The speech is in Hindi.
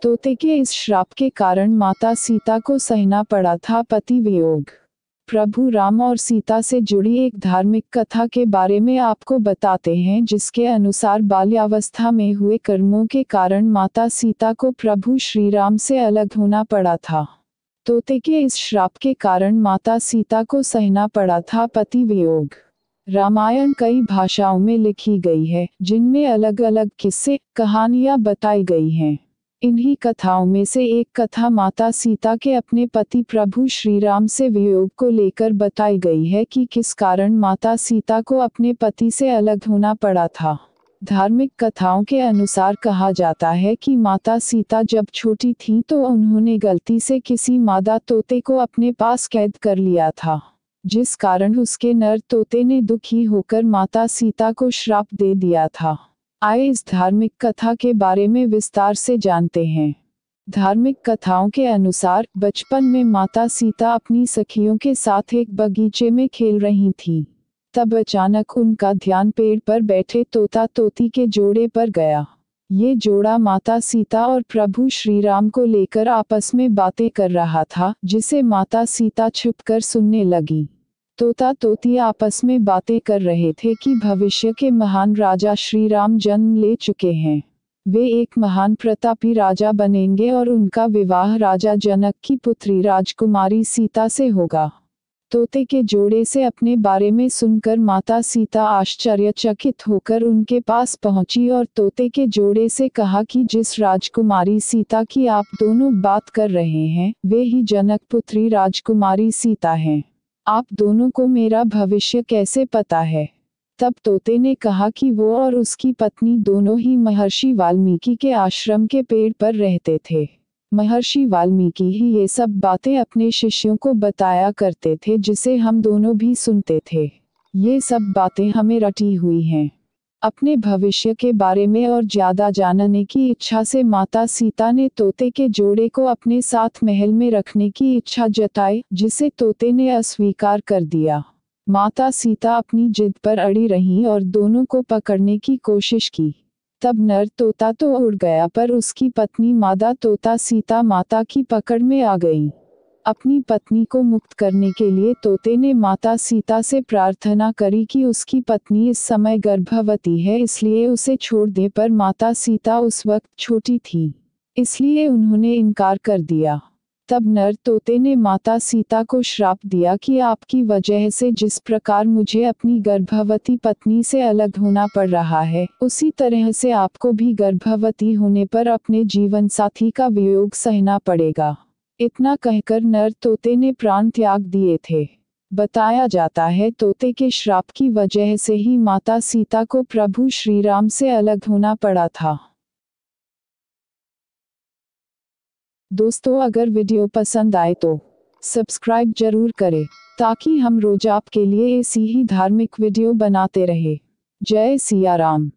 तोते के इस श्राप के कारण माता सीता को सहना पड़ा था पति वियोग। प्रभु राम और सीता से जुड़ी एक धार्मिक कथा के बारे में आपको बताते हैं, जिसके अनुसार बाल्यावस्था में हुए कर्मों के कारण माता सीता को प्रभु श्री राम से अलग होना पड़ा था। तोते के इस श्राप के कारण माता सीता को सहना पड़ा था पति वियोग। रामायण कई भाषाओं में लिखी गई है, जिनमें अलग अलग किस्से कहानियां बताई गई हैं। इन्हीं कथाओं में से एक कथा माता सीता के अपने पति प्रभु श्री राम से वियोग को लेकर बताई गई है कि किस कारण माता सीता को अपने पति से अलग होना पड़ा था। धार्मिक कथाओं के अनुसार कहा जाता है कि माता सीता जब छोटी थीं तो उन्होंने गलती से किसी मादा तोते को अपने पास कैद कर लिया था, जिस कारण उसके नर तोते ने दुखी होकर माता सीता को श्राप दे दिया था। आइए इस धार्मिक कथा के बारे में विस्तार से जानते हैं। धार्मिक कथाओं के अनुसार बचपन में माता सीता अपनी सखियों के साथ एक बगीचे में खेल रही थीं। तब अचानक उनका ध्यान पेड़ पर बैठे तोता तोती के जोड़े पर गया। ये जोड़ा माता सीता और प्रभु श्री राम को लेकर आपस में बातें कर रहा था, जिसे माता सीता छुपकर सुनने लगी। तोता तोती आपस में बातें कर रहे थे कि भविष्य के महान राजा श्री राम जन्म ले चुके हैं। वे एक महान प्रतापी राजा बनेंगे और उनका विवाह राजा जनक की पुत्री राजकुमारी सीता से होगा। तोते के जोड़े से अपने बारे में सुनकर माता सीता आश्चर्यचकित होकर उनके पास पहुंची और तोते के जोड़े से कहा कि जिस राजकुमारी सीता की आप दोनों बात कर रहे हैं, वे ही जनक पुत्री राजकुमारी सीता हैं। आप दोनों को मेरा भविष्य कैसे पता है? तब तोते ने कहा कि वो और उसकी पत्नी दोनों ही महर्षि वाल्मीकि के आश्रम के पेड़ पर रहते थे। महर्षि वाल्मीकि ही ये सब बातें अपने शिष्यों को बताया करते थे, जिसे हम दोनों भी सुनते थे। ये सब बातें हमें रटी हुई हैं। अपने भविष्य के बारे में और ज्यादा जानने की इच्छा से माता सीता ने तोते के जोड़े को अपने साथ महल में रखने की इच्छा जताई, जिसे तोते ने अस्वीकार कर दिया। माता सीता अपनी जिद पर अड़ी रहीं और दोनों को पकड़ने की कोशिश की। तब नर तोता तो उड़ गया, पर उसकी पत्नी मादा तोता सीता माता की पकड़ में आ गई। अपनी पत्नी को मुक्त करने के लिए तोते ने माता सीता से प्रार्थना करी कि उसकी पत्नी इस समय गर्भवती है, इसलिए उसे छोड़ दे, पर माता सीता उस वक्त छोटी थी, इसलिए उन्होंने इनकार कर दिया। तब नर तोते ने माता सीता को श्राप दिया कि आपकी वजह से जिस प्रकार मुझे अपनी गर्भवती पत्नी से अलग होना पड़ रहा है, उसी तरह से आपको भी गर्भवती होने पर अपने जीवन साथी का वियोग सहना पड़ेगा। इतना कहकर नर तोते ने प्राण त्याग दिए थे। बताया जाता है तोते के श्राप की वजह से ही माता सीता को प्रभु श्री राम से अलग होना पड़ा था। दोस्तों, अगर वीडियो पसंद आए तो सब्सक्राइब जरूर करें, ताकि हम रोज आपके लिए ऐसी ही धार्मिक वीडियो बनाते रहे। जय सिया राम।